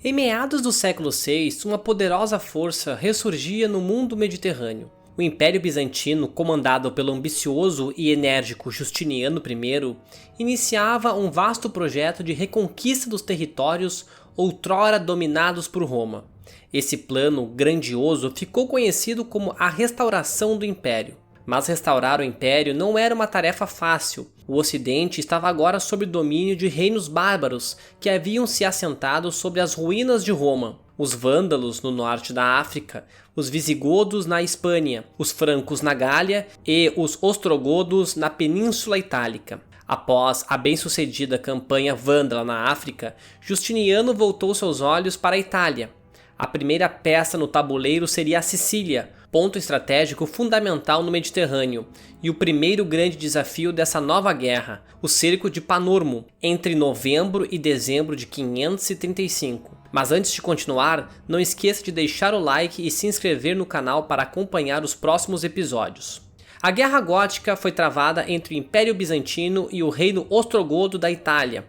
Em meados do século VI, uma poderosa força ressurgia no mundo mediterrâneo. O Império Bizantino, comandado pelo ambicioso e enérgico Justiniano I, iniciava um vasto projeto de reconquista dos territórios outrora dominados por Roma. Esse plano grandioso ficou conhecido como a restauração do Império. Mas restaurar o Império não era uma tarefa fácil. O Ocidente estava agora sob o domínio de reinos bárbaros que haviam se assentado sobre as ruínas de Roma. Os vândalos no norte da África, os visigodos na Espanha, os francos na Gália e os ostrogodos na Península Itálica. Após a bem-sucedida campanha vândala na África, Justiniano voltou seus olhos para a Itália. A primeira peça no tabuleiro seria a Sicília, ponto estratégico fundamental no Mediterrâneo, e o primeiro grande desafio dessa nova guerra, o cerco de Panormo, entre novembro e dezembro de 535. Mas antes de continuar, não esqueça de deixar o like e se inscrever no canal para acompanhar os próximos episódios. A Guerra Gótica foi travada entre o Império Bizantino e o Reino Ostrogodo da Itália.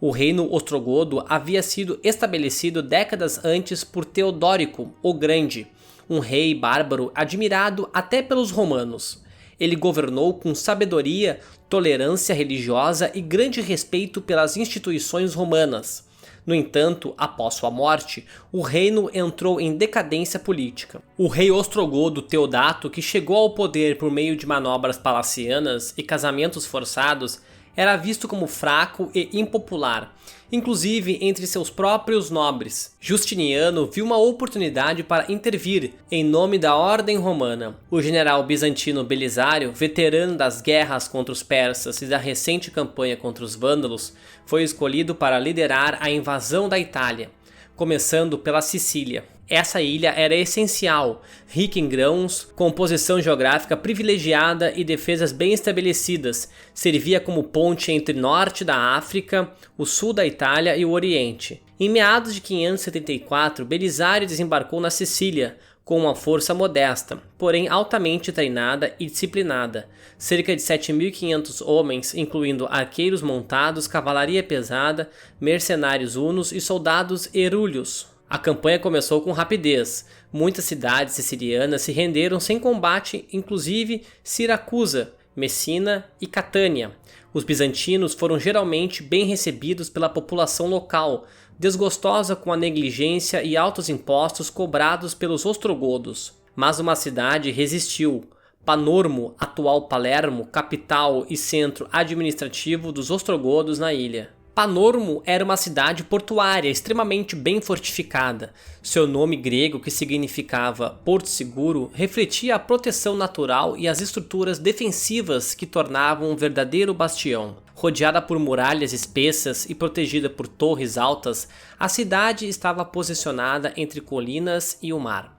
O Reino Ostrogodo havia sido estabelecido décadas antes por Teodórico o Grande, um rei bárbaro admirado até pelos romanos. Ele governou com sabedoria, tolerância religiosa e grande respeito pelas instituições romanas. No entanto, após sua morte, o reino entrou em decadência política. O rei ostrogodo Teodato, que chegou ao poder por meio de manobras palacianas e casamentos forçados, era visto como fraco e impopular, inclusive entre seus próprios nobres. Justiniano viu uma oportunidade para intervir em nome da ordem romana. O general bizantino Belisário, veterano das guerras contra os persas e da recente campanha contra os vândalos, foi escolhido para liderar a invasão da Itália, começando pela Sicília. Essa ilha era essencial, rica em grãos, com posição geográfica privilegiada e defesas bem estabelecidas, servia como ponte entre norte da África, o sul da Itália e o Oriente. Em meados de 574, Belisário desembarcou na Sicília, com uma força modesta, porém altamente treinada e disciplinada. Cerca de 7.500 homens, incluindo arqueiros montados, cavalaria pesada, mercenários hunos e soldados herúlios. A campanha começou com rapidez. Muitas cidades sicilianas se renderam sem combate, inclusive Siracusa, Messina e Catânia. Os bizantinos foram geralmente bem recebidos pela população local, desgostosa com a negligência e altos impostos cobrados pelos ostrogodos. Mas uma cidade resistiu. Panormo, atual Palermo, capital e centro administrativo dos ostrogodos na ilha. Panormo era uma cidade portuária extremamente bem fortificada. Seu nome grego, que significava Porto Seguro, refletia a proteção natural e as estruturas defensivas que tornavam um verdadeiro bastião. Rodeada por muralhas espessas e protegida por torres altas, a cidade estava posicionada entre colinas e o mar.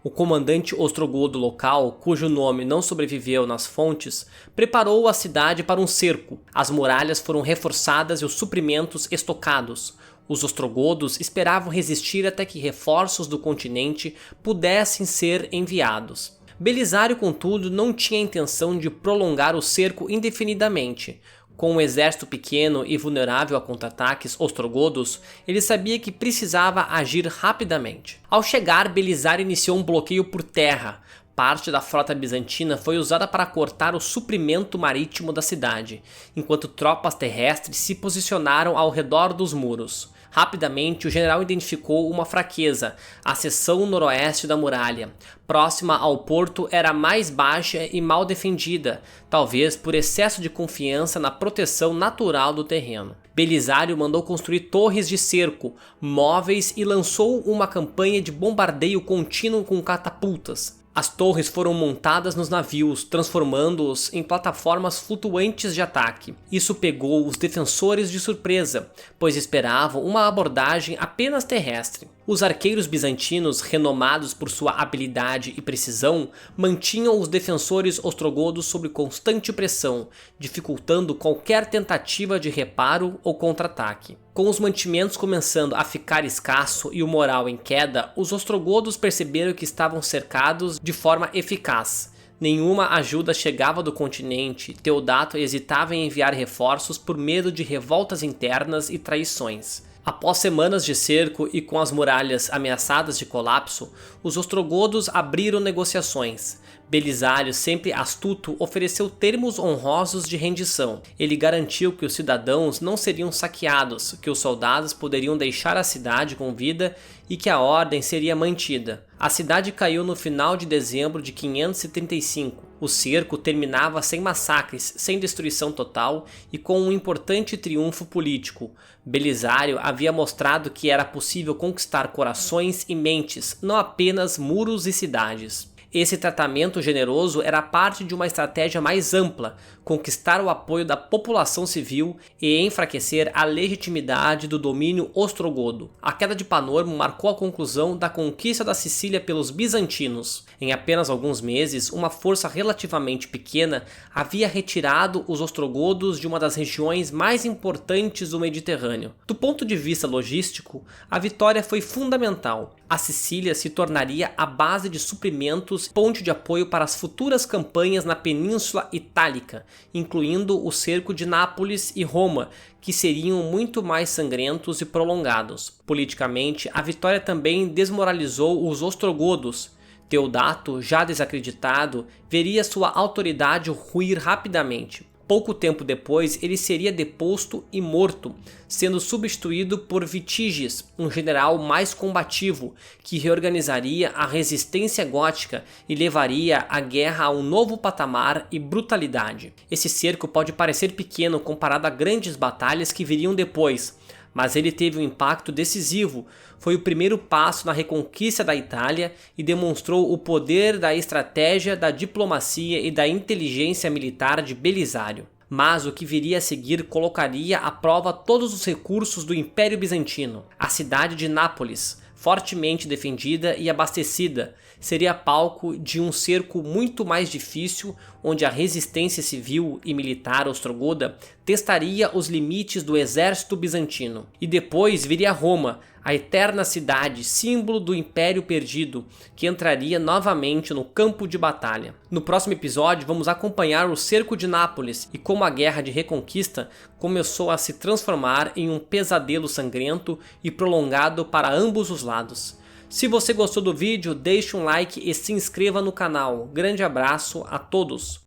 O comandante ostrogodo local, cujo nome não sobreviveu nas fontes, preparou a cidade para um cerco. As muralhas foram reforçadas e os suprimentos estocados. Os ostrogodos esperavam resistir até que reforços do continente pudessem ser enviados. Belisário, contudo, não tinha intenção de prolongar o cerco indefinidamente. Com um exército pequeno e vulnerável a contra-ataques ostrogodos, ele sabia que precisava agir rapidamente. Ao chegar, Belisário iniciou um bloqueio por terra. Parte da frota bizantina foi usada para cortar o suprimento marítimo da cidade, enquanto tropas terrestres se posicionaram ao redor dos muros. Rapidamente, o general identificou uma fraqueza: a seção noroeste da muralha, próxima ao porto, era mais baixa e mal defendida, talvez por excesso de confiança na proteção natural do terreno. Belisário mandou construir torres de cerco, móveis e lançou uma campanha de bombardeio contínuo com catapultas. As torres foram montadas nos navios, transformando-os em plataformas flutuantes de ataque. Isso pegou os defensores de surpresa, pois esperavam uma abordagem apenas terrestre. Os arqueiros bizantinos, renomados por sua habilidade e precisão, mantinham os defensores ostrogodos sob constante pressão, dificultando qualquer tentativa de reparo ou contra-ataque. Com os mantimentos começando a ficar escasso e o moral em queda, os ostrogodos perceberam que estavam cercados de forma eficaz. Nenhuma ajuda chegava do continente. Teodato hesitava em enviar reforços por medo de revoltas internas e traições. Após semanas de cerco e com as muralhas ameaçadas de colapso, os ostrogodos abriram negociações. Belisário, sempre astuto, ofereceu termos honrosos de rendição. Ele garantiu que os cidadãos não seriam saqueados, que os soldados poderiam deixar a cidade com vida e que a ordem seria mantida. A cidade caiu no final de dezembro de 535. O cerco terminava sem massacres, sem destruição total e com um importante triunfo político. Belisário havia mostrado que era possível conquistar corações e mentes, não apenas muros e cidades. Esse tratamento generoso era parte de uma estratégia mais ampla, conquistar o apoio da população civil e enfraquecer a legitimidade do domínio ostrogodo. A queda de Panormo marcou a conclusão da conquista da Sicília pelos bizantinos. Em apenas alguns meses, uma força relativamente pequena havia retirado os ostrogodos de uma das regiões mais importantes do Mediterrâneo. Do ponto de vista logístico, a vitória foi fundamental. A Sicília se tornaria a base de suprimentos, ponte de apoio para as futuras campanhas na Península Itálica, incluindo o cerco de Nápoles e Roma, que seriam muito mais sangrentos e prolongados. Politicamente, a vitória também desmoralizou os ostrogodos. Teodato, já desacreditado, veria sua autoridade ruir rapidamente. Pouco tempo depois, ele seria deposto e morto, sendo substituído por Vitígies, um general mais combativo, que reorganizaria a resistência gótica e levaria a guerra a um novo patamar e brutalidade. Esse cerco pode parecer pequeno comparado a grandes batalhas que viriam depois, mas ele teve um impacto decisivo. Foi o primeiro passo na reconquista da Itália e demonstrou o poder da estratégia, da diplomacia e da inteligência militar de Belisário. Mas o que viria a seguir colocaria à prova todos os recursos do Império Bizantino. A cidade de Nápoles, fortemente defendida e abastecida, seria palco de um cerco muito mais difícil, onde a resistência civil e militar ostrogoda testaria os limites do exército bizantino. E depois viria Roma, a eterna cidade, símbolo do Império Perdido, que entraria novamente no campo de batalha. No próximo episódio vamos acompanhar o cerco de Nápoles e como a guerra de reconquista começou a se transformar em um pesadelo sangrento e prolongado para ambos os lados. Se você gostou do vídeo, deixe um like e se inscreva no canal. Grande abraço a todos!